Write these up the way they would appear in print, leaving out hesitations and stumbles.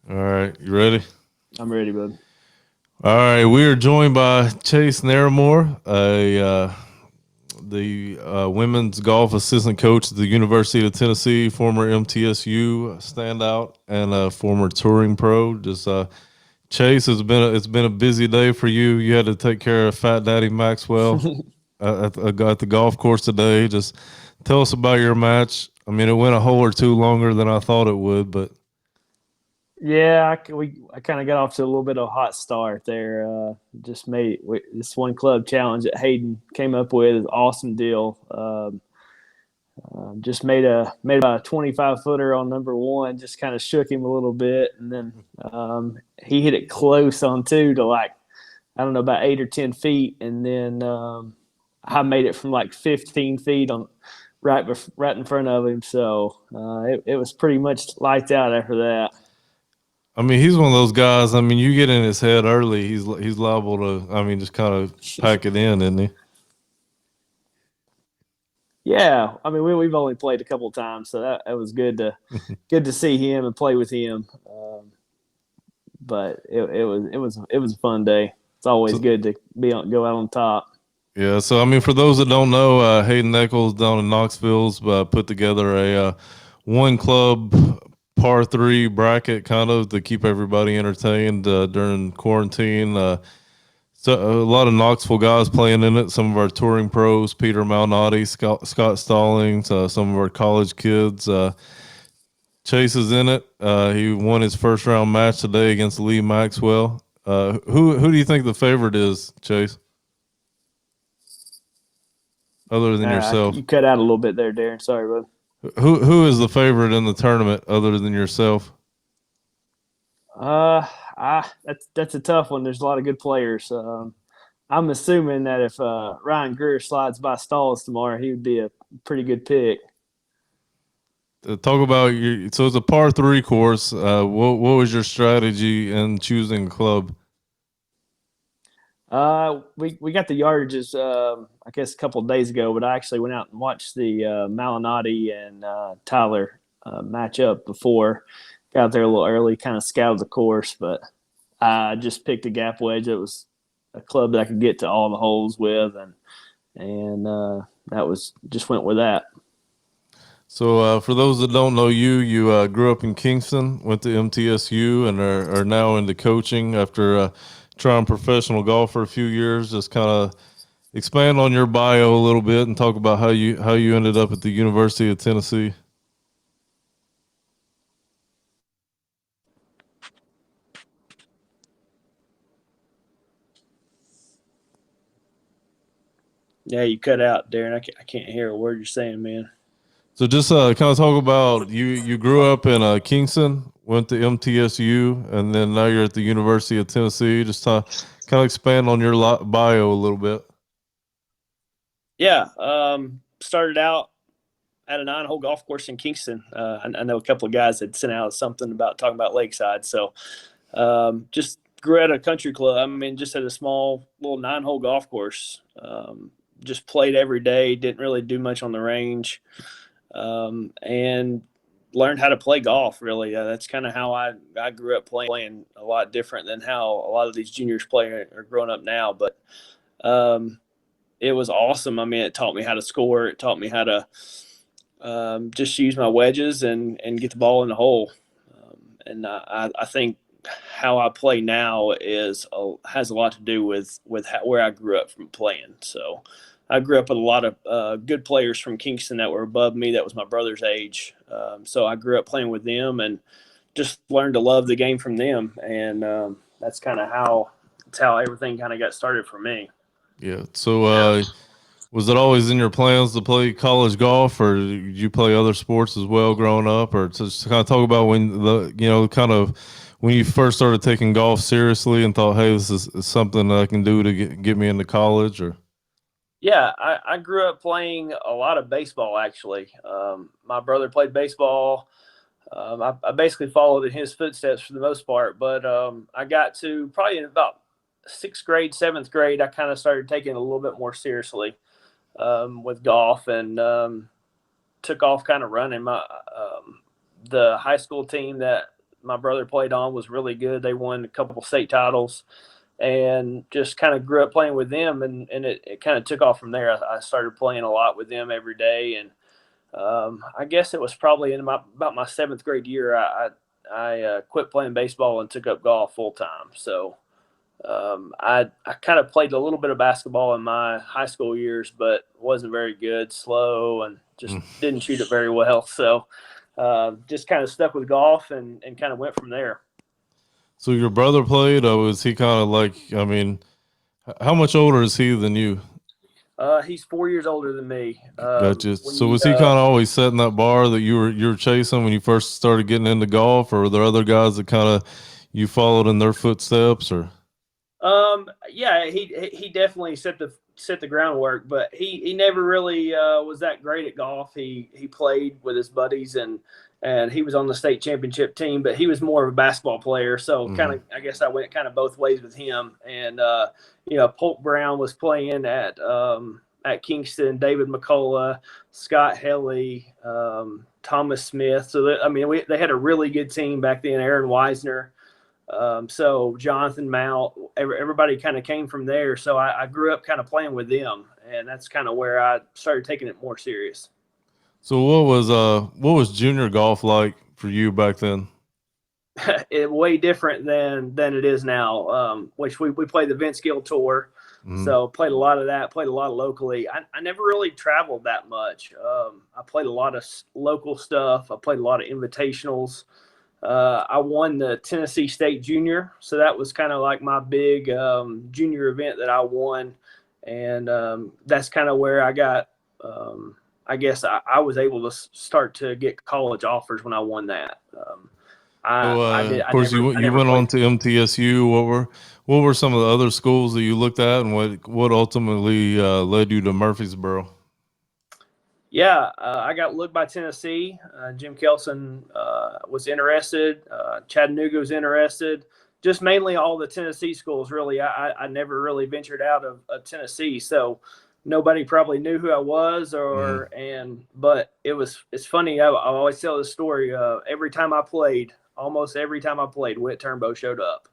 All right, you ready? I'm ready, bud. All right, we are joined by Chas Narramore, the women's golf assistant coach at the University of Tennessee, former MTSU standout, and a former touring pro. Chase, it's been a busy day for you. You had to take care of Fat Daddy Maxwell at the golf course today. Just tell us about your match. I mean, it went a hole or two longer than I thought it would, but Yeah, I kind of got off to a little bit of a hot start there. Just made this one club challenge that Hayden came up with is an awesome deal. Just made about a 25 footer on number one. Just kind of shook him a little bit, and then he hit it close on two to like I don't know about 8 or 10 feet, and then I made it from like 15 feet on right in front of him. So it was pretty much lights out after that. I mean, he's one of those guys. I mean, you get in his head early, he's liable to. I mean, just kind of pack it in, isn't he? Yeah, I mean we've only played a couple of times, so that was good to see him and play with him. But it was a fun day. It's always So good to go out on top. yeah. So I mean, for those that don't know, Hayden Eccles down in Knoxville's put together a one club par three bracket, kind of to keep everybody entertained during quarantine. So a lot of Knoxville guys playing in it. Some of our touring pros, Peter Malnati, Scott Stallings, some of our college kids. Chase is in it. He won his first round match today against Lee Maxwell. Who do you think the favorite is, Chase? Other than yourself, You cut out a little bit there, Darren. Sorry, bud. who is the favorite in the tournament other than yourself? That's a tough one. There's a lot of good players. I'm assuming that if Ryan Greer slides by Stalls tomorrow, he would be a pretty good pick. Talk about your. So it's a par three course. What was your strategy in choosing a club? We got the yardages, I guess, a couple of days ago, but I actually went out and watched the Malinotti and Tyler match up before. Got there a little early, kind of scouted the course, but I just picked a gap wedge. It was a club that I could get to all the holes with, and that was just went with that. So for those that don't know you, you grew up in Kingston, went to MTSU, and are now into coaching after trying professional golf for a few years. Just kind of expand on your bio a little bit and talk about how you ended up at the University of Tennessee. Yeah, you cut out, Darren. I can't hear a word you're saying, man. So just kind of talk about you. You grew up in Kingston, went to MTSU, and then now you're at the University of Tennessee. Just kind of expand on your bio a little bit. Yeah, started out at a 9-hole golf course in Kingston. I know a couple of guys had sent out something about talking about Lakeside. So just grew at a country club. I mean, just at a small little 9-hole golf course. Just played every day. Didn't really do much on the range, and learned how to play golf. Really, that's kind of how I grew up playing. A lot different than how a lot of these juniors play are growing up now, but. Um, it was awesome. I mean, it taught me how to score. It taught me how to just use my wedges and get the ball in the hole. And I think how I play now has a lot to do with where I grew up from playing. So I grew up with a lot of good players from Kingston that were above me. That was my brother's age. So I grew up playing with them and just learned to love the game from them. And that's kind of how that's how everything kind of got started for me. Yeah. So was it always in your plans to play college golf, or did you play other sports as well growing up, or just kind of talk about when kind of when you first started taking golf seriously and thought, hey, this is something that I can do to get me into college, or Yeah, I grew up playing a lot of baseball, actually. My brother played baseball. I basically followed in his footsteps for the most part, but I got to probably in about sixth grade, seventh grade, I kind of started taking it a little bit more seriously with golf and took off kind of running. The high school team that my brother played on was really good. They won a couple state titles, and just kind of grew up playing with them, and it kind of took off from there. I started playing a lot with them every day, and I guess it was probably in about my seventh grade year I quit playing baseball and took up golf full time. So I kind of played a little bit of basketball in my high school years, but wasn't very good, slow, and just didn't shoot it very well. So just kind of stuck with golf and kind of went from there. So your brother played, or was he kind of like, I mean, how much older is he than you? He's 4 years older than me. Gotcha. So was he kind of always setting that bar that you were chasing when you first started getting into golf, or were there other guys that kind of you followed in their footsteps, or? Yeah, he definitely set the groundwork, but he never really was that great at golf. He played with his buddies and he was on the state championship team, but he was more of a basketball player. So kind of, I guess I went kind of both ways with him. And Polk Brown was playing at Kingston, David McCullough, Scott Helly, Thomas Smith. So they had a really good team back then. Aaron Weisner. So Jonathan Mount, everybody kind of came from there. So I grew up kind of playing with them, and that's kind of where I started taking it more serious. So what was junior golf like for you back then? It way different than it is now. Which we played the Vince Gill Tour, so played a lot of that. Played a lot of locally. I never really traveled that much. I played a lot of local stuff. I played a lot of invitationals. I won the Tennessee State Junior, so that was kind of like my big junior event that I won, and that's kind of where I got. I guess I was able to start to get college offers when I won that. Of course, you went on to MTSU. What were some of the other schools that you looked at, and what ultimately led you to Murfreesboro? Yeah, I got looked by Tennessee. Jim Kelson was interested. Chattanooga was interested. Just mainly all the Tennessee schools, really. I never really ventured out of Tennessee, so nobody probably knew who I was, but it's funny. I always tell this story. Almost every time I played, Whit Turnbow showed up.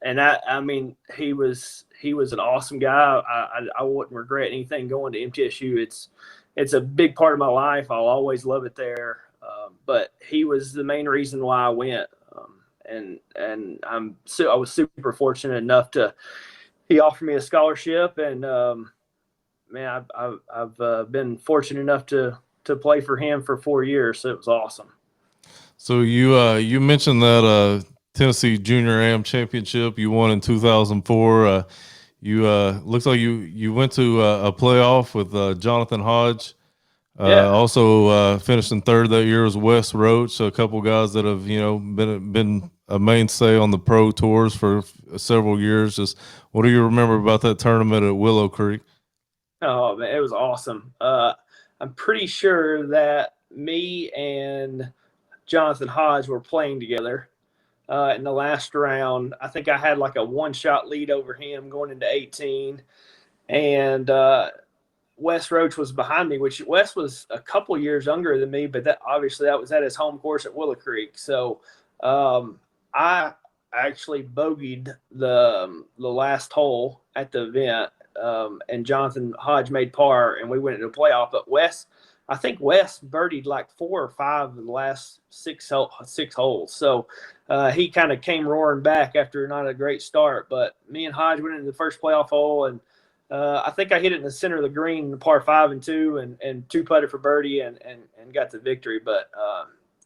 And he was an awesome guy. I wouldn't regret anything going to MTSU. It's a big part of my life. I'll always love it there. But he was the main reason why I went. I was super fortunate enough he offered me a scholarship, and I've been fortunate enough to play for him for 4 years. So it was awesome. So you mentioned that Tennessee Junior Am Championship you won in 2004. You looks like you went to a playoff with Jonathan Hodge. Also finished in third that year was Wes Roach. So a couple guys that have been a mainstay on the pro tours for several years. Just what do you remember about that tournament at Willow Creek? Oh man, it was awesome. I'm pretty sure that me and Jonathan Hodge were playing together in the last round. I think I had like a one-shot lead over him going into 18, and Wes Roach was behind me, which Wes was a couple years younger than me, but that was at his home course at Willow Creek. So I actually bogeyed the last hole at the event, and Jonathan Hodge made par, and we went into a playoff. But I think Wes birdied like 4 or 5 of the last six holes. So he kind of came roaring back after not a great start. But me and Hodge went into the first playoff hole, and I think I hit it in the center of the green, par 5 and 2, and two putted for birdie and got the victory. But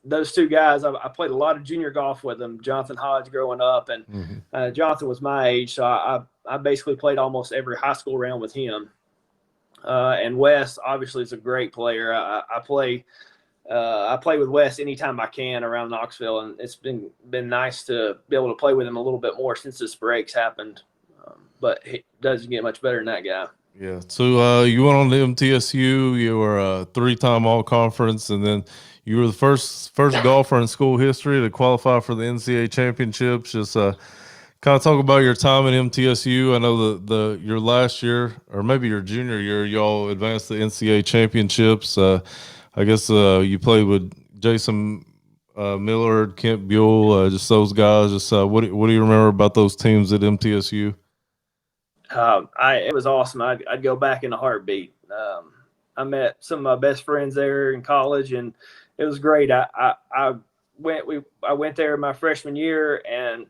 those two guys, I played a lot of junior golf with them. Jonathan Hodge growing up, and Jonathan was my age, so I basically played almost every high school round with him. And Wes obviously is a great player. I play with Wes anytime I can around Knoxville, and it's been nice to be able to play with him a little bit more since this breaks happened. But he doesn't get much better than that guy. Yeah. So you went on to MTSU. You were a 3-time All-Conference, and then you were the first golfer in school history to qualify for the NCAA championships. Just kind of talk about your time at MTSU. I know your last year, or maybe your junior year, y'all advanced the NCAA championships. I guess you played with Jason Millard, Kent Buell, just those guys. Just what do you remember about those teams at MTSU? It was awesome. I'd go back in a heartbeat. I met some of my best friends there in college, and it was great. I went there my freshman year and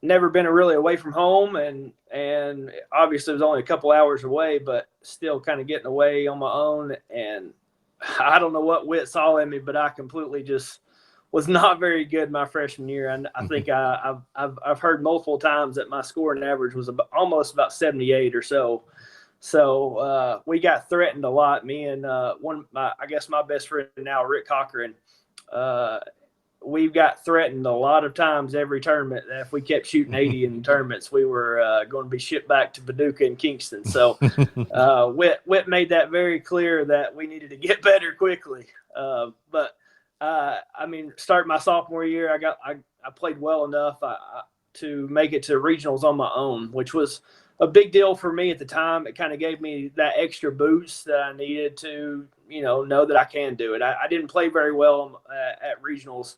never been really away from home, and obviously it was only a couple hours away, but still kind of getting away on my own. And I don't know what Witt saw in me, but I completely just was not very good my freshman year. And I think I've heard multiple times that my scoring average was almost about 78 or so. So we got threatened a lot. Me and I guess my best friend now, Rick Cochran. We've got threatened a lot of times every tournament that if we kept shooting 80 in tournaments, we were going to be shipped back to Paducah and Kingston. So Whit made that very clear that we needed to get better quickly. But I mean, starting my sophomore year, I played well enough to make it to regionals on my own, which was a big deal for me at the time. It kind of gave me that extra boost that I needed to, know that I can do it. I didn't play very well at regionals,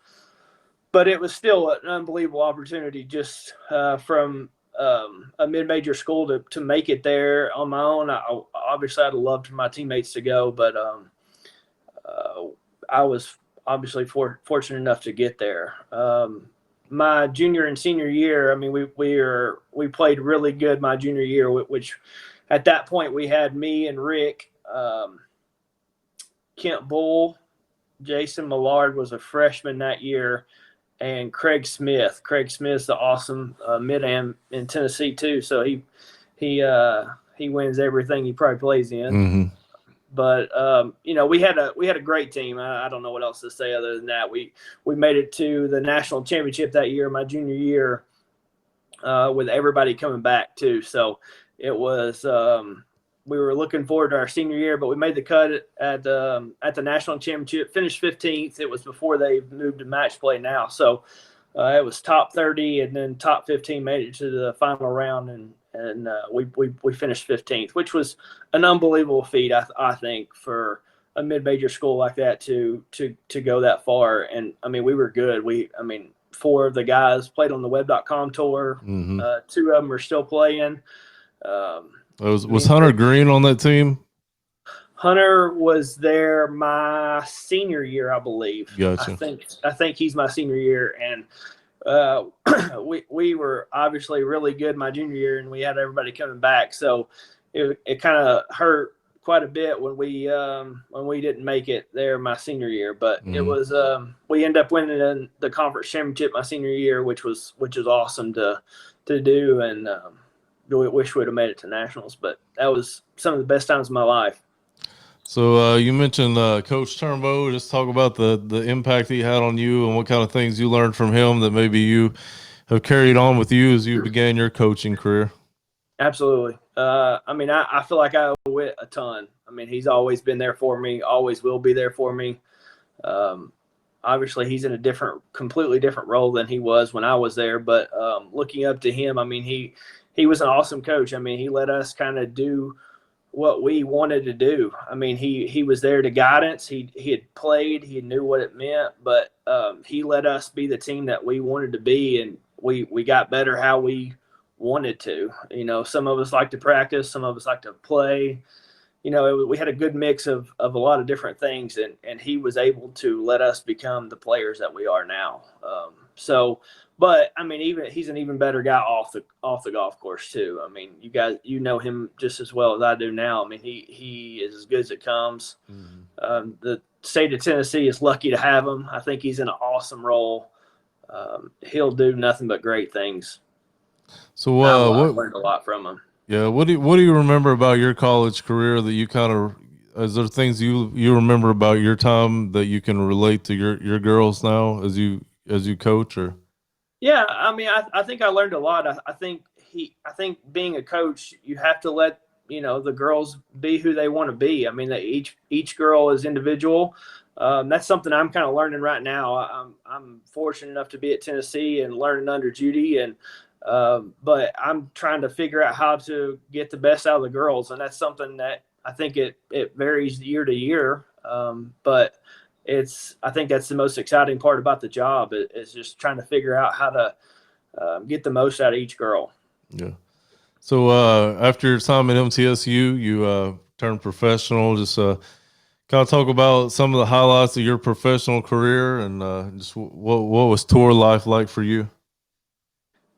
but it was still an unbelievable opportunity just from a mid-major school to make it there on my own. Obviously, I'd have loved for my teammates to go, but I was obviously fortunate enough to get there. My junior and senior year, I mean, we played really good my junior year, which at that point we had me and Rick, Kent Bull, Jason Millard was a freshman that year, and Craig Smith. Craig Smith's the awesome mid-am in Tennessee too. So he wins everything he probably plays in. Mm-hmm. But we had a great team. I don't know what else to say other than that. We made it to the national championship that year, my junior year, with everybody coming back too. So it was we were looking forward to our senior year, but we made the cut at the national championship. Finished 15th. It was before they moved to match play now. So it was top 30, and then top 15 made it to the final round, and we finished 15th, which was an unbelievable feat, I think, for a mid-major school like that to go that far. And I mean, we were good. Four of the guys played on the web.com tour. Mm-hmm. Two of them are still playing. Was Hunter Green on that team? Hunter was there my senior year, I believe. Gotcha. I think he's my senior year, and we were obviously really good my junior year, and we had everybody coming back. So it kind of hurt quite a bit when we didn't make it there my senior year. But it was we ended up winning the conference championship my senior year, which was awesome to do, and we wish we'd have made it to nationals. But that was some of the best times of my life. So you mentioned Coach Turnbow. Just talk about the impact he had on you and what kind of things you learned from him that maybe you have carried on with you as you began your coaching career. Absolutely. I feel like I owe Whit a ton. I mean, he's always been there for me, always will be there for me. Obviously, he's in a completely different role than he was when I was there. But looking up to him, I mean, he was an awesome coach. I mean, he let us kind of do what we wanted to do. I mean, he was there to guide us. He had played, he knew what it meant, but he let us be the team that we wanted to be, and we got better how we wanted to. Some of us like to practice, some of us like to play. We had a good mix of a lot of different things, and he was able to let us become the players that we are now. But I mean, he's an even better guy off the golf course too. I mean, you guys, know him just as well as I do now. I mean, he is as good as it comes. Mm-hmm. The state of Tennessee is lucky to have him. I think he's in an awesome role. He'll do nothing but great things. So I learned a lot from him. Yeah, what do you remember about your college career that you kind of? Is there things you remember about your time that you can relate to your girls now as you coach? Or yeah, I mean, I think I learned a lot. I think being a coach, you have to let the girls be who they want to be. I mean, each girl is individual. That's something I'm kind of learning right now. I'm fortunate enough to be at Tennessee and learning under Judy, and but I'm trying to figure out how to get the best out of the girls, and that's something that I think it varies year to year. But I think that's the most exciting part about the job is just trying to figure out how to get the most out of each girl. Yeah. So after your time at MTSU, you turned professional. Just kind of talk about some of the highlights of your professional career and just what was tour life like for you?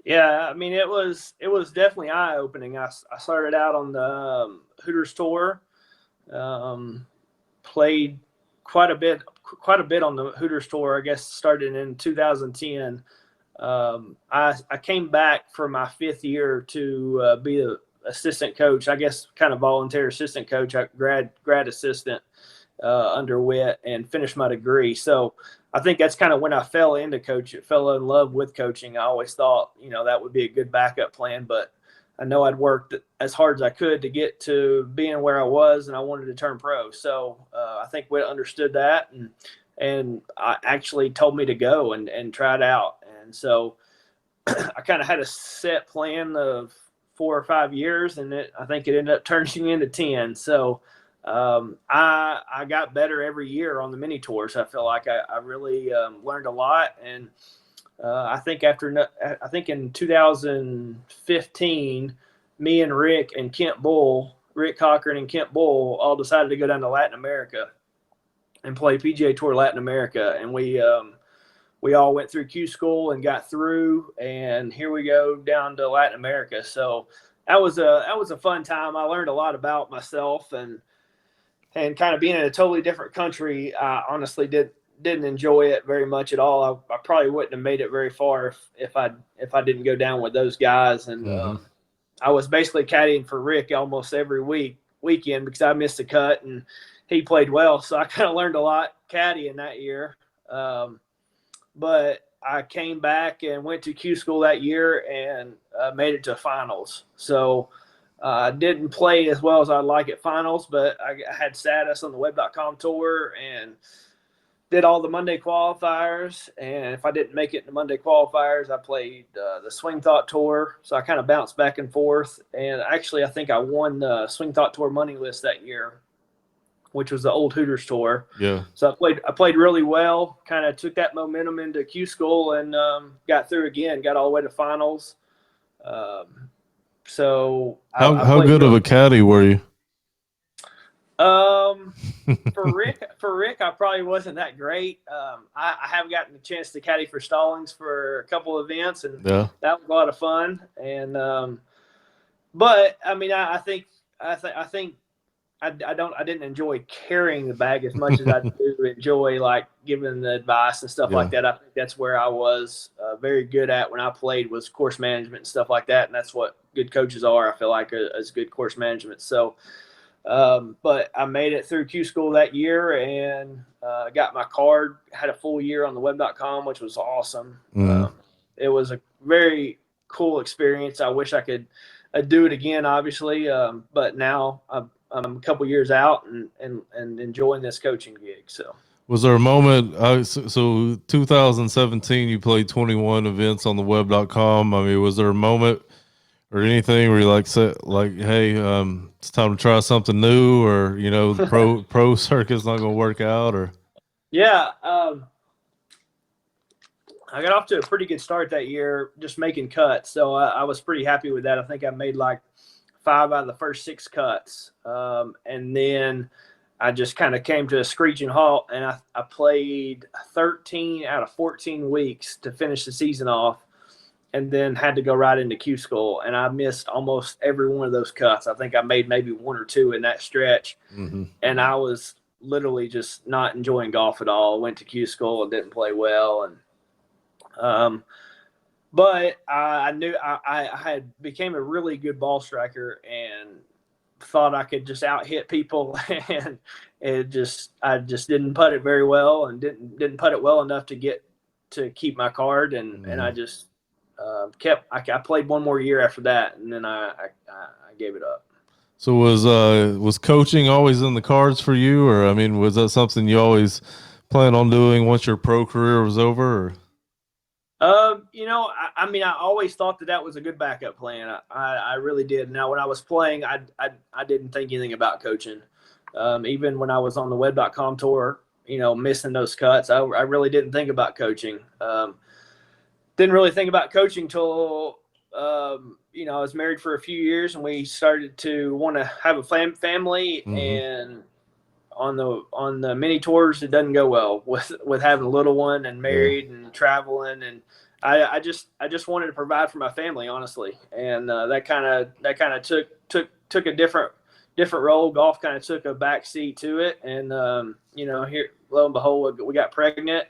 Yeah, I mean it was definitely eye opening. I started out on the Hooters tour, um, played quite a bit on the Hooters tour. I guess started in 2010. I came back for my 5th year to be a assistant coach. I guess kind of volunteer assistant coach, grad assistant under Witt, and finished my degree. So I think that's kind of when I fell into coaching, fell in love with coaching. I always thought, that would be a good backup plan, but I know I'd worked as hard as I could to get to being where I was, and I wanted to turn pro. So I think Witt understood that, and I actually told me to go and try it out. And so I kind of had a set plan of 4 or 5 years, and I think it ended up turning into 10. So I got better every year on the mini tours. I feel like I really learned a lot, and I think in 2015, me and Rick Cochran and Kent Bull, all decided to go down to Latin America and play PGA Tour Latin America, and we all went through Q school and got through, and here we go down to Latin America. So that was a fun time. I learned a lot about myself, and kind of being in a totally different country. I honestly didn't enjoy it very much at all. I probably wouldn't have made it very far if I didn't go down with those guys. And I was basically caddying for Rick almost every weekend because I missed a cut and he played well. So I kind of learned a lot caddying that year. But I came back and went to Q school that year and made it to finals. So I didn't play as well as I'd like at finals, but I had status on the web.com tour and did all the Monday qualifiers. And if I didn't make it in the Monday qualifiers, I played the Swing Thought Tour. So I kind of bounced back and forth. And actually, I think I won the Swing Thought Tour money list that year, which was the old Hooters tour. Yeah. So I played really well, kind of took that momentum into Q school and got through again, got all the way to finals. So how good of a caddy were you? For Rick, I probably wasn't that great. I have gotten the chance to caddy for Stallings for a couple of events, and that was a lot of fun. And but I mean, I think I didn't enjoy carrying the bag as much as I do enjoy like giving the advice and stuff like that. I think that's where I was very good at when I played, was course management and stuff like that. And that's what good coaches are, I feel like, as good course management. So, but I made it through Q school that year and got my card, had a full year on the web.com, which was awesome. It was a very cool experience. I wish I could do it again, obviously. But now I'm a couple years out and enjoying this coaching gig. So, was there a moment? So 2017, you played 21 events on the web.com. I mean, was there a moment or anything where you said, hey, it's time to try something new, or the pro circuit's not going to work out, or? Yeah, I got off to a pretty good start that year, just making cuts. So I was pretty happy with that. I think I made like 5 out of the first 6 cuts. And then I just kind of came to a screeching halt, and I played 13 out of 14 weeks to finish the season off, and then had to go right into Q school. And I missed almost every one of those cuts. I think I made maybe 1 or 2 in that stretch. And I was literally just not enjoying golf at all. Went to Q school and didn't play well. And, but I knew I had became a really good ball striker and thought I could just out hit people, and I just didn't putt it very well, and didn't putt it well enough to keep my card, and I just I played 1 more year after that, and then I gave it up. So was coaching always in the cards for you, or I mean, was that something you always planned on doing once your pro career was over? Or? I mean, I always thought that was a good backup plan. I really did. Now, when I was playing, I didn't think anything about coaching. Even when I was on the web.com tour, missing those cuts. I really didn't think about coaching. Didn't really think about coaching till I was married for a few years, and we started to want to have a family. Mm-hmm. And on the mini tours, it doesn't go well with having a little one and Yeah. married and traveling. And I just wanted to provide for my family, honestly. And that kind of took a different role. Golf kind of took a back seat to it. And here, lo and behold, we got pregnant.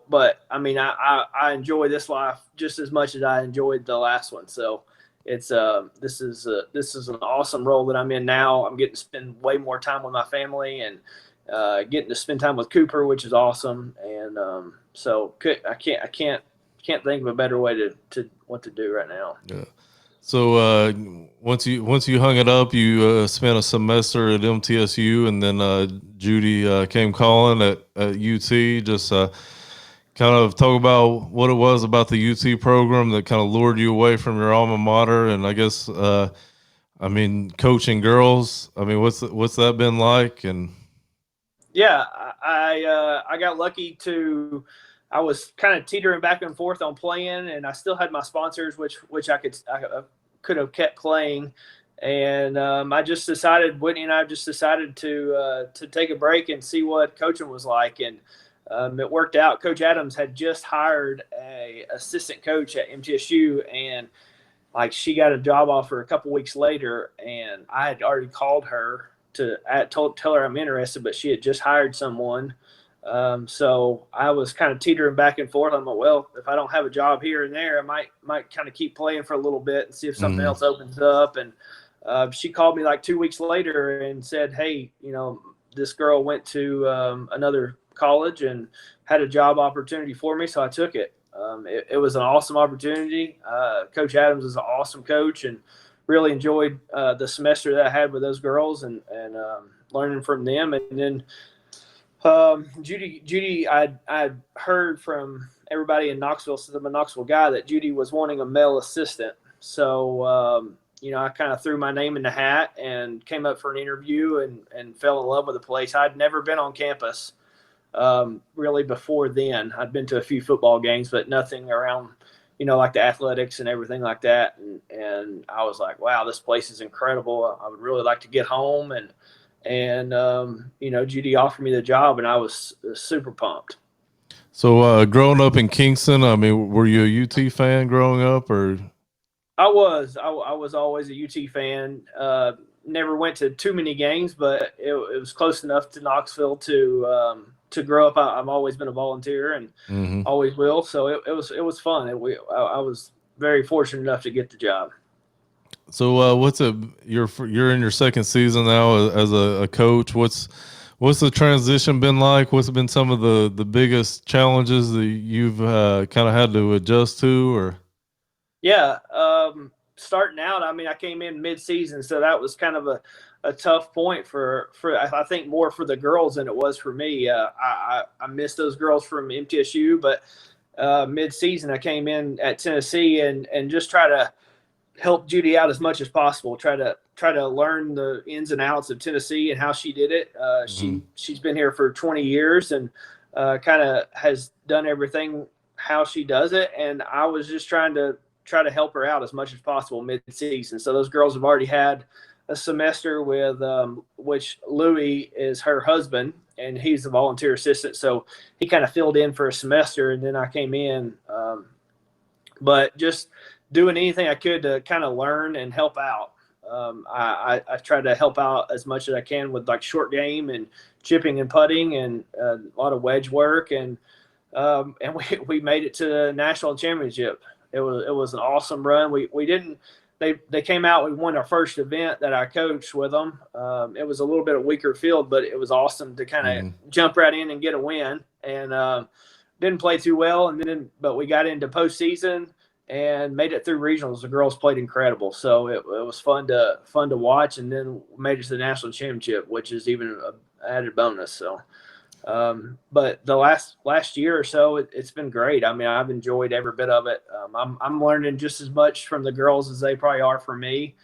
But I mean, I enjoy this life just as much as I enjoyed the last one. So it's this is an awesome role that I'm in now. I'm getting to spend way more time with my family, and getting to spend time with Cooper, which is awesome. And I can't think of a better way to what to do right now. Yeah. So once you hung it up, you spent a semester at MTSU, and then Judy came calling at UT. Just kind of talk about what it was about the UT program that kind of lured you away from your alma mater, and I guess coaching girls. I mean, what's that been like? And Yeah, I got lucky to. I was kind of teetering back and forth on playing, and I still had my sponsors, which I could have kept playing. And Whitney and I just decided to take a break and see what coaching was like. And it worked out. Coach Adams had just hired a assistant coach at MTSU, and like she got a job offer a couple weeks later, and I had already called her to tell her I'm interested, but she had just hired someone. So I was kind of teetering back and forth. I'm like, well, if I don't have a job here and there, I might kind of keep playing for a little bit and see if something else opens up. And she called me like 2 weeks later and said, hey, this girl went to another college and had a job opportunity for me, so I took it. It was an awesome opportunity. Coach Adams is an awesome coach, and really enjoyed the semester that I had with those girls and learning from them. And then Judy, I heard from everybody in Knoxville, since I'm a Knoxville guy, that Judy was wanting a male assistant. So, I kind of threw my name in the hat and came up for an interview and fell in love with the place. I'd never been on campus really before then. I'd been to a few football games, but nothing around, like the athletics and everything like that. And I was like, wow, this place is incredible. I would really like to get home. And Judy offered me the job, and I was super pumped. so growing up in Kingston, I mean, were you a UT fan growing up, or? I was always a UT fan. Never went to too many games, but it was close enough to Knoxville to grow up. I've always been a volunteer and Mm-hmm. always will. So it was fun. I was very fortunate enough to get the job. So what's it? You're in your second season now as a coach. What's the transition been like? What's been some of the biggest challenges that you've kind of had to adjust to, or? Yeah, starting out, I mean, I came in mid-season, so that was kind of a tough point for I think more for the girls than it was for me. I missed those girls from MTSU, but mid-season I came in at Tennessee and just try to help Judy out as much as possible. Try to learn the ins and outs of Tennessee and how she did it. She's been here for 20 years and kind of has done everything how she does it, and I was just trying to help her out as much as possible mid-season. So those girls have already had a semester with which Louis is her husband, and he's a volunteer assistant. So he kind of filled in for a semester, and then I came in. But just doing anything I could to kind of learn and help out. I try to help out as much as I can with like short game and chipping and putting and a lot of wedge work. And we made it to the national championship. It was an awesome run. We didn't. They came out. We won our first event that I coached with them. It was a little bit of weaker field, but it was awesome to kind of jump right in and get a win. And didn't play too well, but we got into postseason and made it through regionals. The girls played incredible, so it was fun to watch. And then made it to the national championship, which is even an added bonus. So. But the last year or so, it's been great. I mean, I've enjoyed every bit of it. I'm learning just as much from the girls as they probably are from me.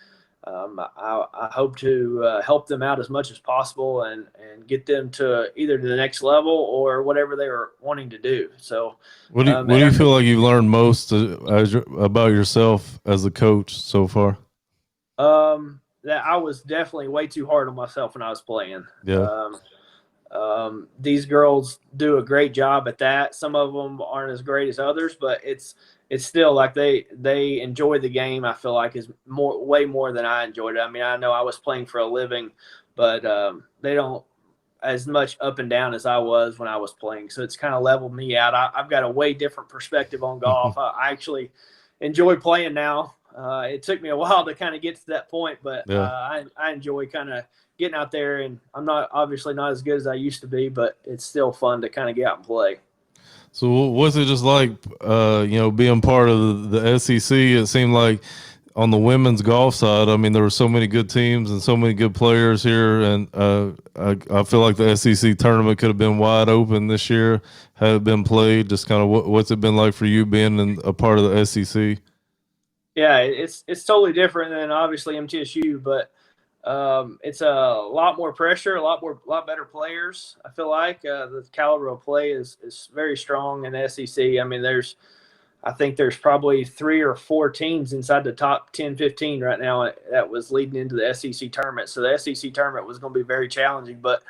I hope to help them out as much as possible and get them to either to the next level or whatever they were wanting to do. So, What do you feel like you've learned most about yourself as a coach so far? That I was definitely way too hard on myself when I was playing. Yeah. These girls do a great job at that. Some of them aren't as great as others, but it's still like they enjoy the game. I feel like is way more than I enjoyed it. I mean, I know I was playing for a living, but they don't as much up and down as I was when I was playing. So it's kind of leveled me out. I've got a way different perspective on golf. I actually enjoy playing now. It took me a while to kind of get to that point, but Yeah. I enjoy kind of getting out there. And I'm not obviously not as good as I used to be, but it's still fun to kind of get out and play. So what's it just like, being part of the SEC? It seemed like on the women's golf side, I mean, there were so many good teams and so many good players here, and I feel like the SEC tournament could have been wide open this year had it been played. Just kind of what's it been like for you being a part of the SEC? Yeah, it's totally different than obviously MTSU, but it's a lot more pressure, a lot better players. I feel like the caliber of play is very strong in the SEC. I mean, I think there's probably 3 or 4 teams inside the top 10, 15 right now that was leading into the SEC tournament. So the SEC tournament was going to be very challenging, but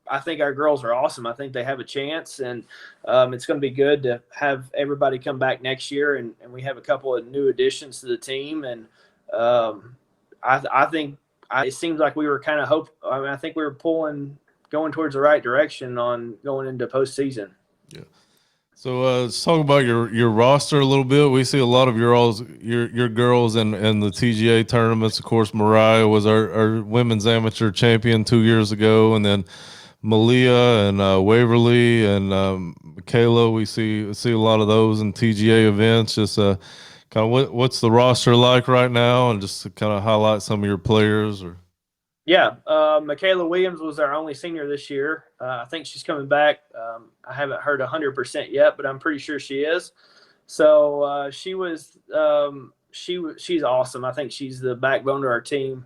I think our girls are awesome. I think they have a chance, and it's going to be good to have everybody come back next year, and we have a couple of new additions to the team, and I think it seems like we were kind of I think we were going towards the right direction on going into postseason. Yeah. So let's talk about your roster a little bit. We see a lot of your girls in the TGA tournaments. Of course, Mariah was our women's amateur champion 2 years ago, and then Malia and Waverly and Michaela. We see a lot of those in TGA events. Just kind of what's the roster like right now, and just to kind of highlight some of your players. Or Yeah, Michaela Williams was our only senior this year. I think she's coming back. I haven't heard 100% yet, but I'm pretty sure she is. So she's awesome. I think she's the backbone of our team.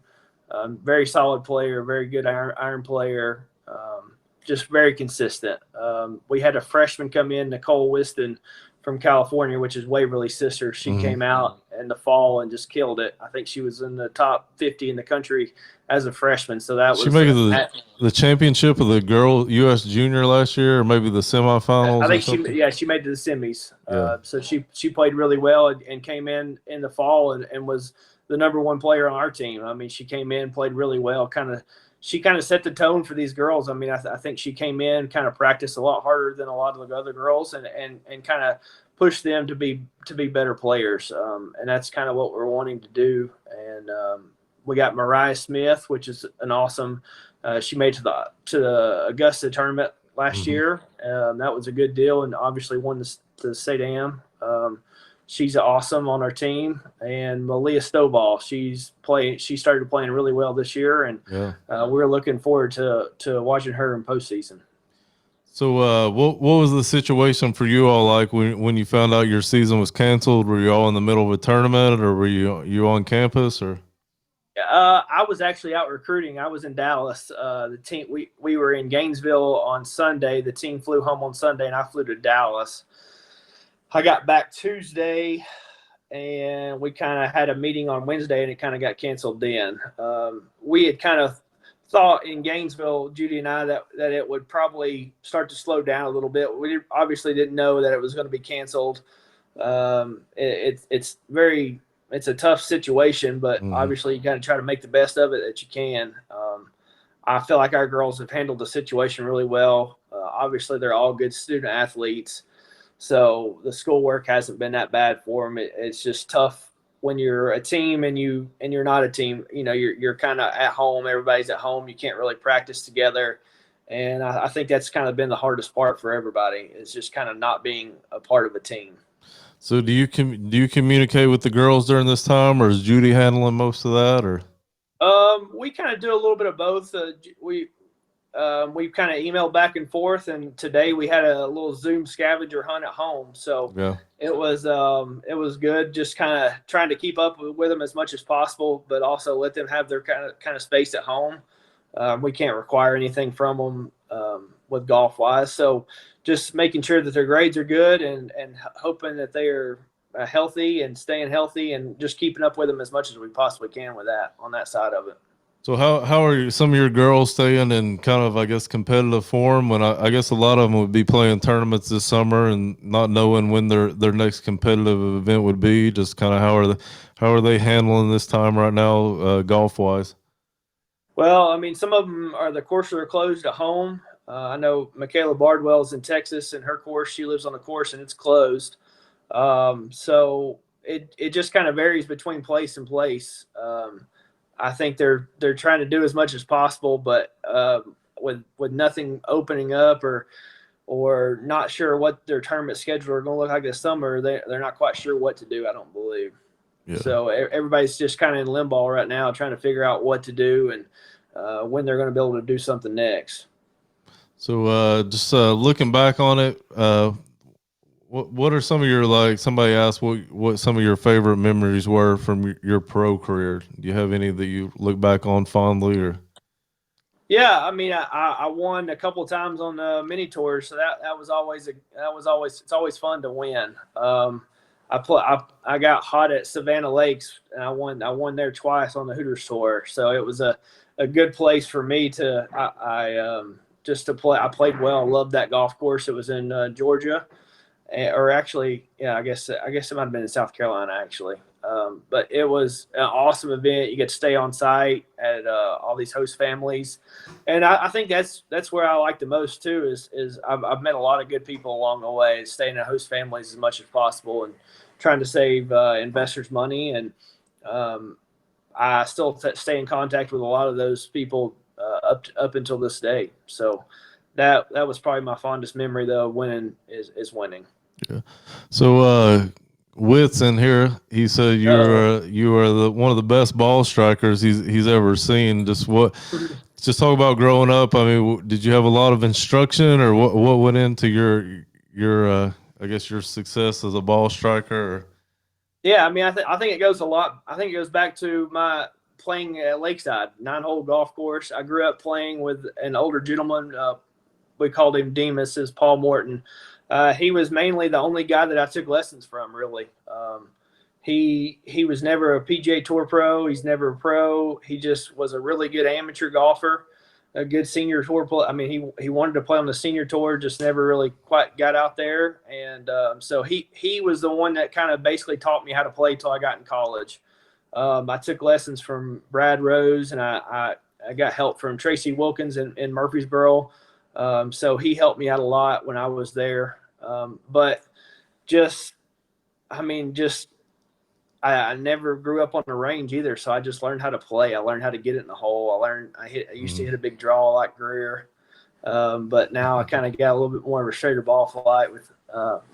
Very solid player, very good iron player. Just very consistent. We had a freshman come in, Nicole Whiston from California, which is Waverly's sister. She came out in the fall and just killed it. I think she was in the top 50 in the country as a freshman. So that she was made the championship of the girl U.S. Junior last year, or maybe the semifinals. I think she she made it to the semis. Yeah. So she played really well and came in the fall and was the number one player on our team. I mean, she came in, played really well, she kind of set the tone for these girls. I mean, I think she came in, kind of practiced a lot harder than a lot of the other girls, and kind of pushed them to be better players. And that's kind of what we're wanting to do. And we got Mariah Smith, which is an awesome. She made to the Augusta tournament last year. That was a good deal, and obviously won the state am. She's awesome on our team. And Malia Stovall, she started playing really well this year, and we're looking forward to watching her in postseason. So, what was the situation for you all like when you found out your season was canceled? Were you all in the middle of a tournament, or were you on campus, or? I was actually out recruiting. I was in Dallas. The team we were in Gainesville on Sunday. The team flew home on Sunday, and I flew to Dallas. I got back Tuesday, and we kind of had a meeting on Wednesday, and it kind of got canceled then. We had kind of thought in Gainesville, Judy and I, that it would probably start to slow down a little bit. We obviously didn't know that it was going to be canceled. It's a tough situation, but obviously you got to try to make the best of it that you can. I feel like our girls have handled the situation really well. Obviously, they're all good student athletes. So the schoolwork hasn't been that bad for them. It's just tough when you're a team and you're not a team. You know, you're kind of at home. Everybody's at home. You can't really practice together, and I think that's kind of been the hardest part for everybody. Is just kind of not being a part of a team. So do you communicate with the girls during this time, or is Judy handling most of that, or? We kind of do a little bit of both. we've kind of emailed back and forth, and today we had a little Zoom scavenger hunt at home. So Yeah. it was good, just kind of trying to keep up with them as much as possible, but also let them have their kind of space at home. We can't require anything from them with golf wise, so just making sure that their grades are good and hoping that they are healthy and staying healthy, and just keeping up with them as much as we possibly can with that on that side of it. So how are some of your girls staying in kind of, I guess, competitive form when I guess a lot of them would be playing tournaments this summer and not knowing when their next competitive event would be? Just kind of how are they handling this time right now, golf wise? Well, I mean, some of them are the courses are closed at home. I know Michaela Bardwell's in Texas, and her course, she lives on the course, and it's closed. So it just kind of varies between place and place. I think they're trying to do as much as possible, but with nothing opening up or not sure what their tournament schedule are going to look like this summer, they're not quite sure what to do. I don't believe. Yeah. So everybody's just kind of in limbo right now, trying to figure out what to do and when they're going to be able to do something next. So just looking back on it, what are some of your, like, somebody asked what some of your favorite memories were from your pro career? Do you have any that you look back on fondly or? Yeah, I mean, I won a couple of times on the mini tours, so that was always it's always fun to win. I got hot at Savannah Lakes, and I won there twice on the Hooters tour, so it was a good place for me to just to play. I played well. I loved that golf course. It was in Georgia, or actually, yeah, I guess it might have been in South Carolina actually. But it was an awesome event. You get to stay on site at all these host families, and I think that's where I like the most too. Is I've met a lot of good people along the way, staying at host families as much as possible, and trying to save investors money. And I still stay in contact with a lot of those people up until this day. So that was probably my fondest memory though. Winning is winning. Yeah. So Wits in here, he said you are the one of the best ball strikers he's ever seen. Just talk about growing up. I mean, did you have a lot of instruction, or what went into your I guess your success as a ball striker? Or? Yeah, I mean, I think it goes a lot. I think it goes back to my playing at Lakeside, 9-hole golf course. I grew up playing with an older gentleman. We called him Demas, is Paul Morton. He was mainly the only guy that I took lessons from, really. He was never a PGA Tour pro. He's never a pro. He just was a really good amateur golfer, a good senior tour play. I mean, he wanted to play on the senior tour, just never really quite got out there. And so he was the one that kind of basically taught me how to play till I got in college. I took lessons from Brad Rose, and I got help from Tracy Wilkins in Murfreesboro. So he helped me out a lot when I was there. But just, I mean, just I never grew up on the range either, so I just learned how to play. I learned how to get it in the hole. I used to hit a big draw like Greer, but now I kind of got a little bit more of a straighter ball flight with.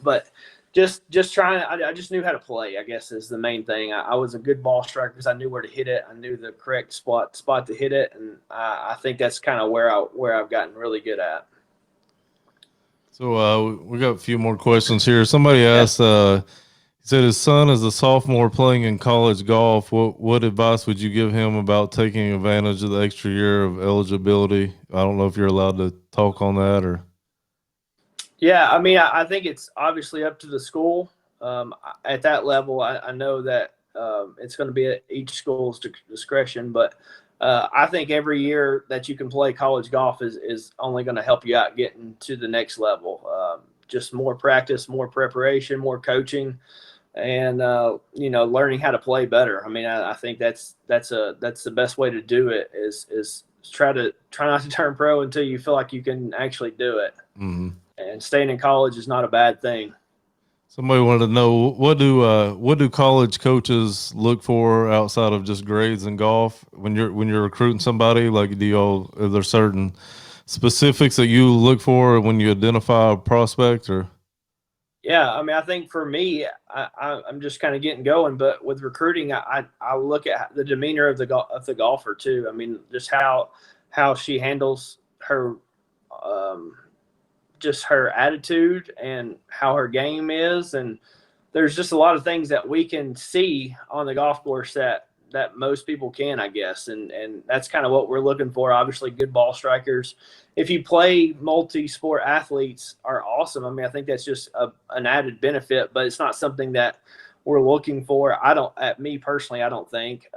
But just trying. I just knew how to play, I guess, is the main thing. I was a good ball striker because I knew where to hit it. I knew the correct spot to hit it, and I think that's kind of where I've gotten really good at. So we got a few more questions here. Somebody asked. He said his son is a sophomore playing in college golf. What advice would you give him about taking advantage of the extra year of eligibility? I don't know if you're allowed to talk on that or. Yeah, I mean, I think it's obviously up to the school. At that level, I know that it's going to be at each school's discretion, but I think every year that you can play college golf is only going to help you out getting to the next level. Just more practice, more preparation, more coaching, and learning how to play better. I mean, I think that's the best way to do it is try not to turn pro until you feel like you can actually do it. Mm-hmm. And staying in college is not a bad thing. Somebody wanted to know what do college coaches look for outside of just grades in golf when you're recruiting somebody? Like, are there certain specifics that you look for when you identify a prospect? Or Yeah, I mean, I think for me, I'm just kind of getting going. But with recruiting, I look at the demeanor of the golfer too. I mean, just how she handles her just her attitude and how her game is, and there's just a lot of things that we can see on the golf course that most people can, I guess, and that's kind of what we're looking for. Obviously, good ball strikers. If you play multi-sport athletes are awesome. I mean, I think that's just an added benefit, but it's not something that we're looking for. At me personally, I don't think.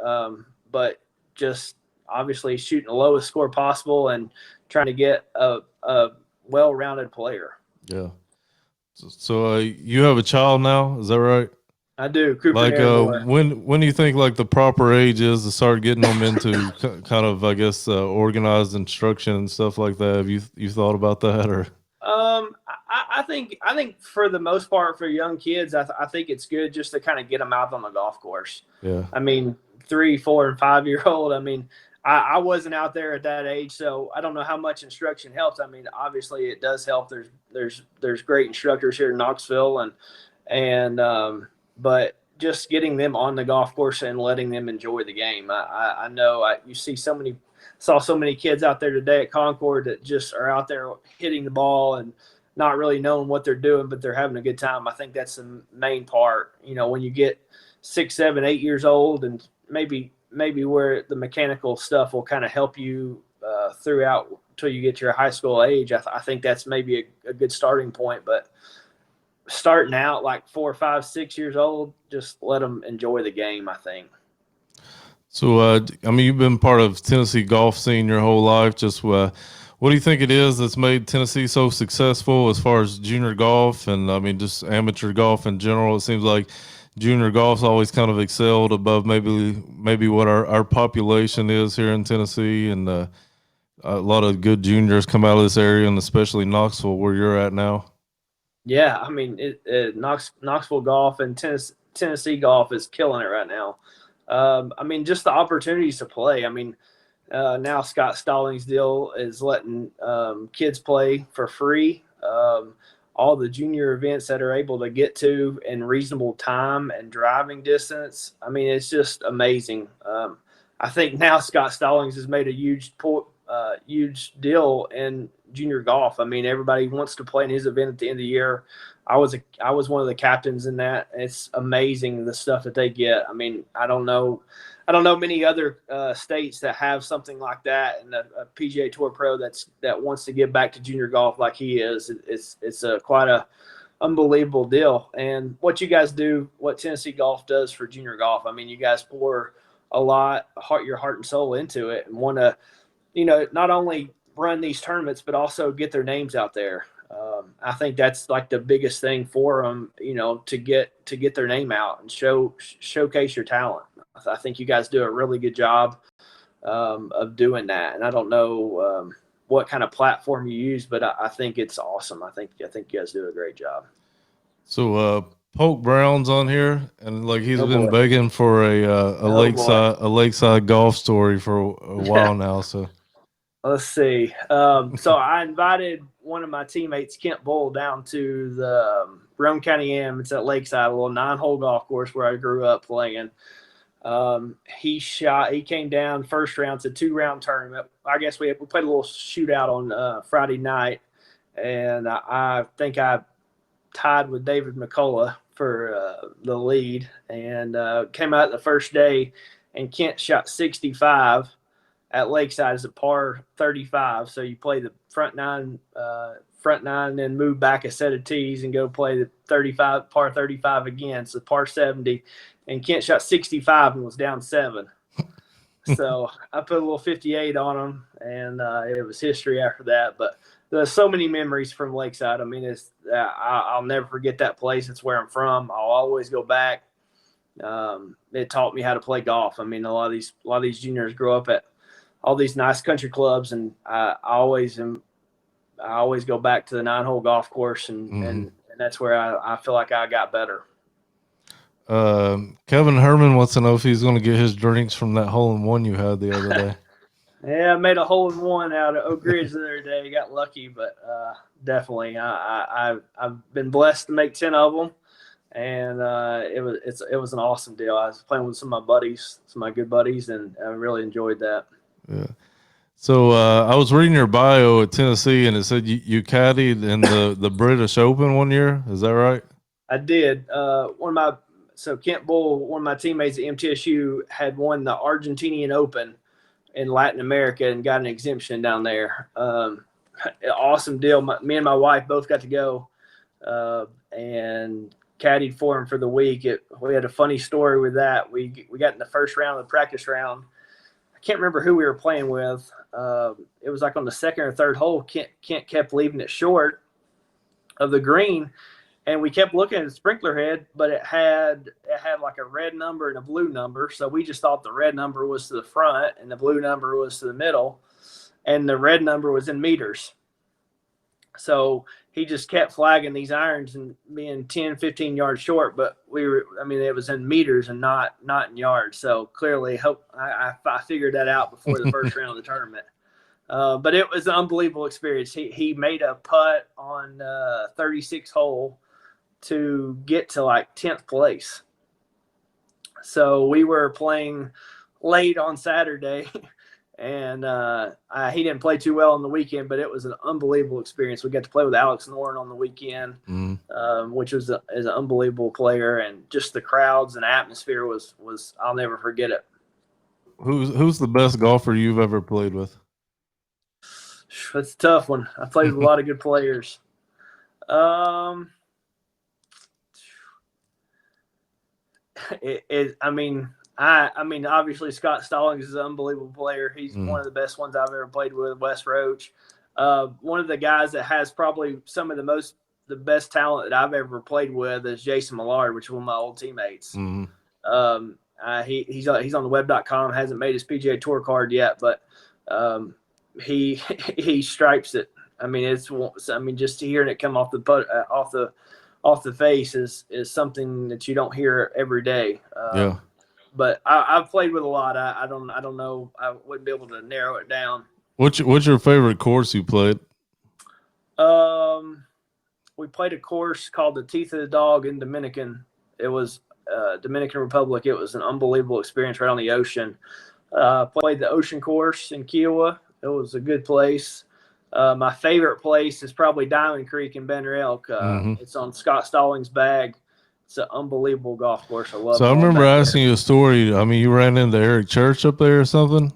But just obviously shooting the lowest score possible and trying to get a well-rounded player. Yeah. So you have a child now, is that right? I do. Cooper Like Narramore. when do you think like the proper age is to start getting them into kind of, I guess, organized instruction and stuff like that? Have you thought about that or? I think for the most part for young kids, I think it's good just to kind of get them out on the golf course. Yeah. I mean, 3, 4, and 5 year old. I mean, I wasn't out there at that age, so I don't know how much instruction helps. I mean, obviously it does help. There's great instructors here in Knoxville, and but just getting them on the golf course and letting them enjoy the game. I know you saw so many kids out there today at Concord that just are out there hitting the ball and not really knowing what they're doing, but they're having a good time. I think that's the main part. You know, when you get 6, 7, 8 years old, and maybe where the mechanical stuff will kind of help you throughout till you get to your high school age. I think that's maybe a good starting point. But starting out like 4, 5, 6 years old, just let them enjoy the game, I think. So I mean, you've been part of Tennessee golf scene your whole life. Just what do you think it is that's made Tennessee so successful as far as junior golf and I mean just amateur golf in general? It seems like junior golf's always kind of excelled above maybe what our population is here in Tennessee, and a lot of good juniors come out of this area, and especially Knoxville, where you're at now. Yeah, I mean, Knoxville golf and Tennessee golf is killing it right now. I mean, just the opportunities to play. I mean, now Scott Stallings' deal is letting kids play for free. All the junior events that are able to get to in reasonable time and driving distance. I mean, it's just amazing. I think now Scott Stallings has made a huge deal in junior golf. I mean, everybody wants to play in his event at the end of the year. I was one of the captains in that. It's amazing the stuff that they get. I mean, I don't know many other states that have something like that, and a PGA Tour pro that wants to give back to junior golf like he is. It's quite a unbelievable deal. And what you guys do, what Tennessee Golf does for junior golf, I mean, you guys pour a lot, your heart and soul into it, and want to, not only run these tournaments but also get their names out there. I think that's like the biggest thing for them, to get their name out and showcase your talent. I think you guys do a really good job of doing that, and I don't know what kind of platform you use, but I think it's awesome. I think you guys do a great job. So Polk Brown's on here, and like he's Oh been boy. begging for a Oh boy. lakeside golf story for a while now. So Let's see. So I invited one of my teammates, Kent Bull, down to the Roane County Am. It's at Lakeside, a little 9-hole golf course where I grew up playing. He came down first round. It's a 2-round tournament. I guess we played a little shootout on Friday night, and I think I tied with David McCullough for the lead, and came out the first day, and Kent shot 65 at Lakeside. Is a par 35, so you play the front nine, and then move back a set of tees and go play the par 35 again. So par 70, and Kent shot 65 and was down 7. So I put a little 58 on him, and it was history after that. But there's so many memories from Lakeside. I mean, I'll never forget that place. It's where I'm from. I'll always go back. It taught me how to play golf. I mean, a lot of these juniors grow up at all these nice country clubs, and I always go back to the 9-hole golf course, and that's where I feel like I got better. Kevin Herman wants to know if he's going to get his drinks from that hole-in-one you had the other day. Yeah, I made a hole-in-one out of Oak Ridge the other day. Got lucky, but definitely, I've been blessed to make 10 of them, and it was an awesome deal. I was playing with some of my buddies, some of my good buddies, and I really enjoyed that. Yeah. So I was reading your bio at Tennessee, and it said you caddied in the British Open one year. Is that right? I did. Kent Bull, one of my teammates at MTSU, had won the Argentinian Open in Latin America and got an exemption down there. Awesome deal. Me and my wife both got to go and caddied for him for the week. We had a funny story with that. We got in the first round of the practice round. I can't remember who we were playing with. It was like on the second or third hole. Kent kept leaving it short of the green, and we kept looking at the sprinkler head, but it had like a red number and a blue number. So we just thought the red number was to the front and the blue number was to the middle, and the red number was in meters. So he just kept flagging these irons and being 10, 15 yards short, but it was in meters and not in yards. So clearly I figured that out before the first round of the tournament. But it was an unbelievable experience. He made a putt on 36 hole to get to like 10th place. So we were playing late on Saturday, and he didn't play too well on the weekend, but it was an unbelievable experience. We got to play with Alex Noren on the weekend, which is an unbelievable player, and just the crowds and atmosphere was I'll never forget it. Who's the best golfer you've ever played with? That's a tough one. I played with a lot of good players. Obviously Scott Stallings is an unbelievable player. He's one of the best ones I've ever played with. Wes Roach, one of the guys that has probably some of the best talent that I've ever played with is Jason Millard, which is one of my old teammates. He's on the web.com, hasn't made his PGA Tour card yet, but he stripes it. Just hearing it come off the face is something that you don't hear every day. But I've played with a lot. I don't know. I wouldn't be able to narrow it down. What's your favorite course you played? We played a course called the Teeth of the Dog in Dominican. It was Dominican Republic. It was an unbelievable experience right on the ocean. Played the ocean course in Kiowa. It was a good place. My favorite place is probably Diamond Creek in Banner Elk. It's on Scott Stallings' bag. It's an unbelievable golf course. I love it. So I remember asking you a story. I mean, you ran into Eric Church up there or something?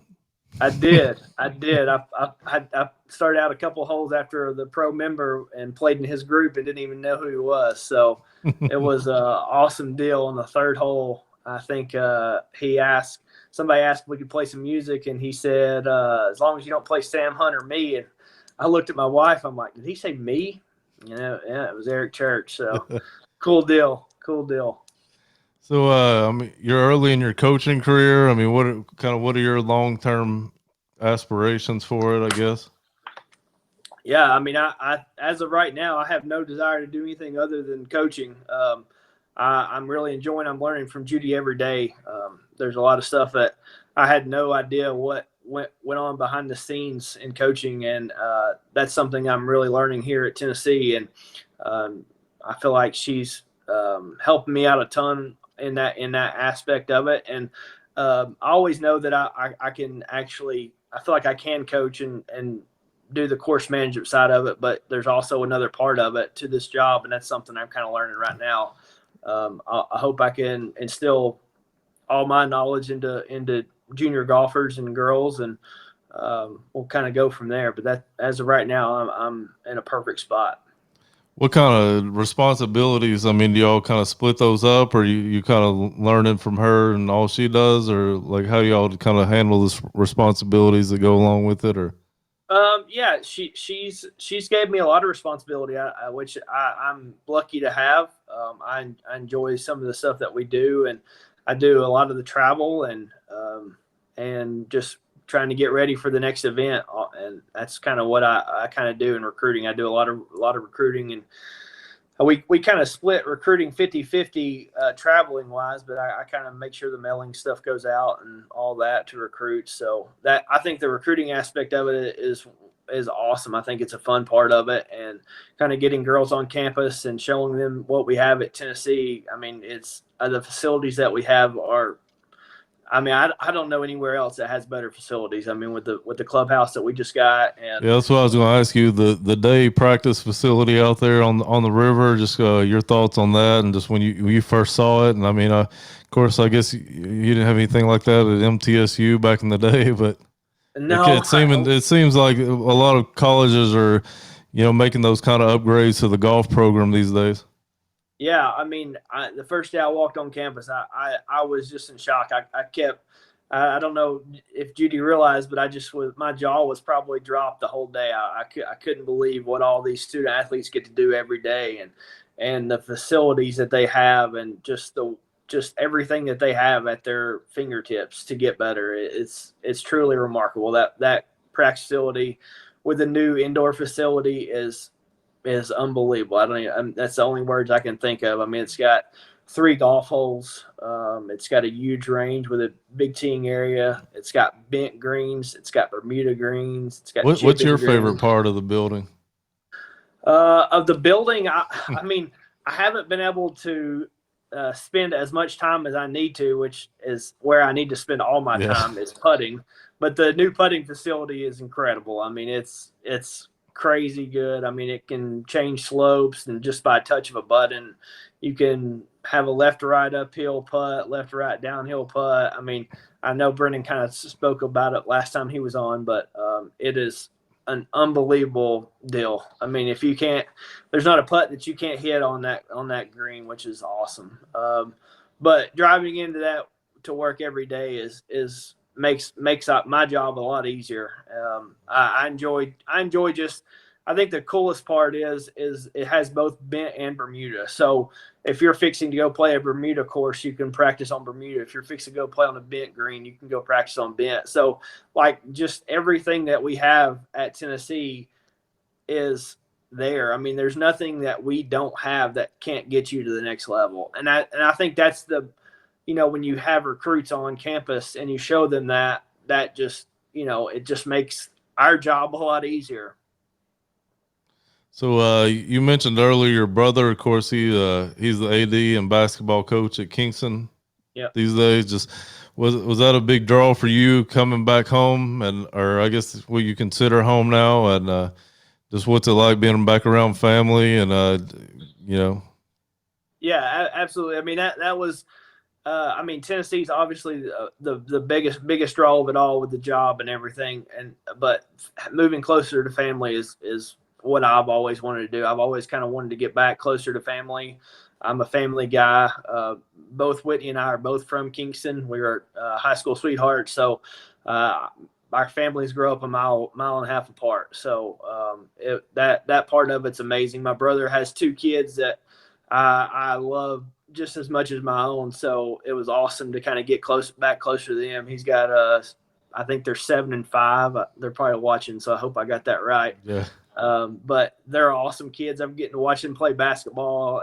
I did. I started out a couple holes after the pro member and played in his group and didn't even know who he was. So it was an awesome deal on the third hole. I think somebody asked if we could play some music, and he said, as long as you don't play Sam Hunt or me. And I looked at my wife. I'm like, did he say me? Yeah, it was Eric Church. So cool deal. So, you're early in your coaching career. I mean, what are your long-term aspirations for it, I guess? Yeah, I as of right now, I have no desire to do anything other than coaching. I'm really enjoying. I'm learning from Judy every day. There's a lot of stuff that I had no idea what went on behind the scenes in coaching, and that's something I'm really learning here at Tennessee. And I feel like she's helping me out a ton in that aspect of it. And I always know that I can actually. I feel like I can coach and do the course management side of it, but there's also another part of it to this job, and that's something I'm kind of learning right now. I hope I can instill all my knowledge into junior golfers and girls, and we'll kind of go from there. But that, as of right now, I'm in a perfect spot. What kind of responsibilities? I mean, do y'all kind of split those up, or you kind of learning from her and all she does, or like how y'all kind of handle the responsibilities that go along with it, or? Yeah, she's gave me a lot of responsibility, which I'm lucky to have. I enjoy some of the stuff that we do, and I do a lot of the travel and just trying to get ready for the next event. And that's kind of what I kind of do in recruiting. I do a lot of recruiting, and we kind of split recruiting 50-50 traveling wise, but I kind of make sure the mailing stuff goes out and all that to recruit. So that, I think the recruiting aspect of it is awesome. I think it's a fun part of it, and kind of getting girls on campus and showing them what we have at Tennessee. I mean, it's the facilities that we have are, I mean, I don't know anywhere else that has better facilities. I mean, with the clubhouse that we just got, and Yeah, that's what I was going to ask you. The day practice facility out there on the river. Just your thoughts on that, and just when you first saw it. And I mean, of course, I guess you didn't have anything like that at MTSU back in the day, but no, it seems like a lot of colleges are, making those kind of upgrades to the golf program these days. yeah, I mean, the first day I walked on campus, I was just in shock. I kept, I don't know if Judy realized, but I just was, my jaw was probably dropped the whole day. I couldn't believe what all these student athletes get to do every day, and the facilities that they have, and just everything that they have at their fingertips to get better. It's truly remarkable. That practice facility with the new indoor facility is unbelievable. I don't even, that's the only words I can think of. I mean, it's got 3 golf holes. It's got a huge range with a big teeing area. It's got bent greens. It's got Bermuda greens. It's got What's chipping your favorite greens. part of the building? Of the building, I mean, I haven't been able to spend as much time as I need to, which is where I need to spend all my Yeah. time is putting. But the new putting facility is incredible. I mean, it's crazy good. I mean, it can change slopes, and just by a touch of a button, you can have a left to right uphill putt, left to right downhill putt. I mean, I know Brendan kind of spoke about it last time he was on, but it is an unbelievable deal. I mean, if you can't, there's not a putt that you can't hit on that green, which is awesome. But driving into that to work every day is makes my job a lot easier. I enjoy just. I think the coolest part is it has both bent and Bermuda. So if you're fixing to go play a Bermuda course, you can practice on Bermuda. If you're fixing to go play on a bent green, you can go practice on bent. So like just everything that we have at Tennessee is there. I mean, there's nothing that we don't have that can't get you to the next level. And I think that's the, when you have recruits on campus and you show them that just, it just makes our job a lot easier. So you mentioned earlier your brother. Of course, he's the AD and basketball coach at Kingston Yeah. these days. Just was that a big draw for you coming back home, and or I guess what you consider home now, and just what's it like being back around family and you know? Yeah, absolutely. I mean, that was. I mean, Tennessee's obviously the biggest draw of it all with the job and everything, but moving closer to family is what I've always wanted to do. I've always kind of wanted to get back closer to family. I'm a family guy. Both Whitney and I are both from Kingston. We were high school sweethearts, so our families grow up a mile and a half apart. So that part of it's amazing. My brother has 2 kids that I love just as much as my own. So it was awesome to kind of get back closer to them. He's got I think they're 7 and 5. They're probably watching, so I hope I got that right. Yeah. But they're awesome kids. I'm getting to watch them play basketball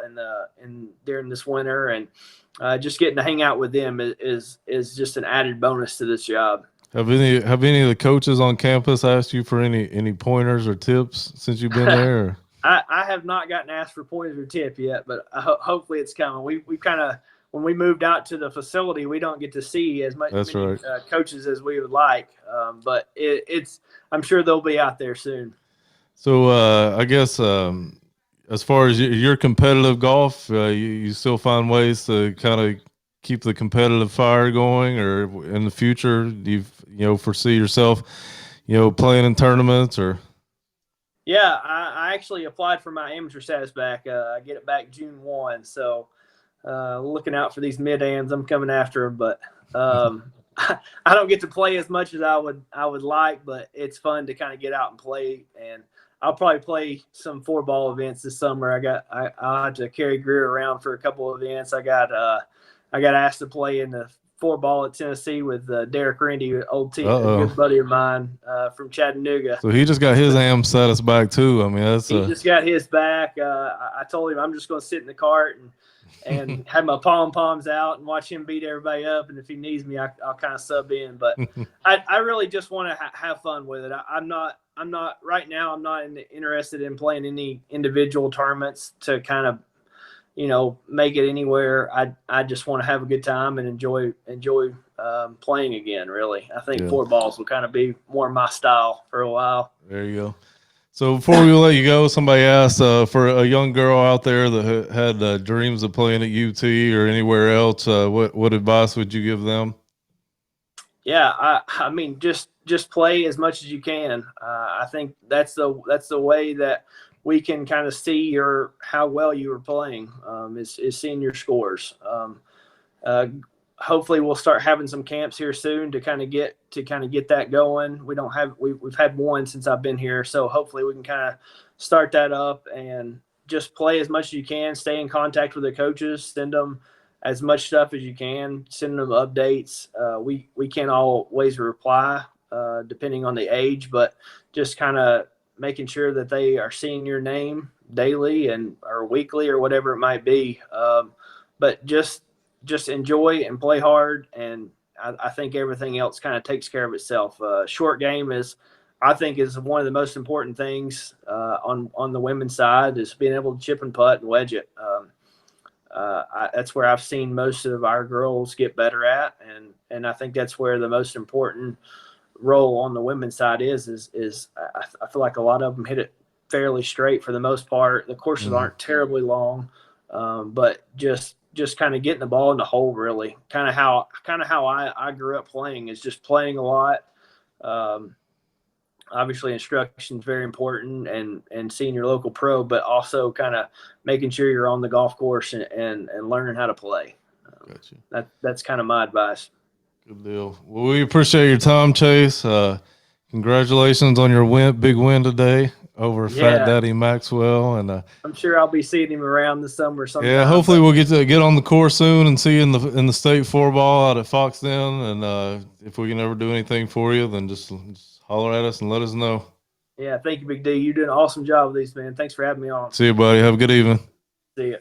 and during this winter, and just getting to hang out with them is just an added bonus to this job. Have any of the coaches on campus asked you for any pointers or tips since you've been there? Or? I have not gotten asked for pointers or tip yet, but hopefully it's coming. We kind of, when we moved out to the facility, we don't get to see as many right. Coaches as we would like, but it's I'm sure they'll be out there soon. So I guess as far as your competitive golf, you still find ways to kind of keep the competitive fire going, or in the future, do you foresee yourself, playing in tournaments or? Yeah, I actually applied for my amateur status back. I get it back June 1. So looking out for these mid-ams. I'm coming after them, but I don't get to play as much as I would like, but it's fun to kind of get out and play. And I'll probably play some 4-ball events this summer. I'll have to carry Greer around for a couple of events. I got asked to play in the 4-ball at Tennessee with Derek Randy, old team, a good buddy of mine from Chattanooga. So he just got his AM status back too. I mean, he just got his back. I told him I'm just going to sit in the cart and have my pom-poms out and watch him beat everybody up. And if he needs me, I'll kind of sub in. But I really just want to have fun with it. I'm not right now. I'm not interested in playing any individual tournaments to kind of, make it anywhere. I just want to have a good time and enjoy playing again. Really, I think Yeah. 4 balls will kind of be more my style for a while. There you go. So before we let you go, somebody asked for a young girl out there that had dreams of playing at UT or anywhere else. What advice would you give them? Yeah, I mean, just play as much as you can. I think that's the way that we can kind of see how well you were playing, is seeing your scores. Uh, Hopefully we'll start having some camps here soon to kind of get that going. We've had one since I've been here, so hopefully we can kind of start that up and just play as much as you can. Stay in contact with the coaches. Send them as much stuff as you can. Send them updates. We can't always reply depending on the age, but just kind of making sure that they are seeing your name daily and or weekly or whatever it might be. But just enjoy and play hard, and I think everything else kind of takes care of itself. Short game I think, is one of the most important things on the women's side, is being able to chip and putt and wedge it. That's where I've seen most of our girls get better at, and I think that's where the most important role on the women's side is I feel like a lot of them hit it fairly straight for the most part. The courses aren't terribly long, but just kind of getting the ball in the hole, really. Kind of how I grew up playing, is just playing a lot. Obviously instruction is very important, and seeing your local pro, but also kind of making sure you're on the golf course and learning how to play. Gotcha. That's kind of my advice. Good deal. Well, we appreciate your time, Chase. Congratulations on your big win today over Fat Daddy Maxwell, and I'm sure I'll be seeing him around the summer sometime. yeah, hopefully we'll get on the course soon and see you in the state 4-ball out at Foxden. And if we can ever do anything for you, then just holler at us and let us know. Yeah, thank you, Big D. You're doing an awesome job with these, man. Thanks for having me on. See you, buddy. Have a good evening. See you.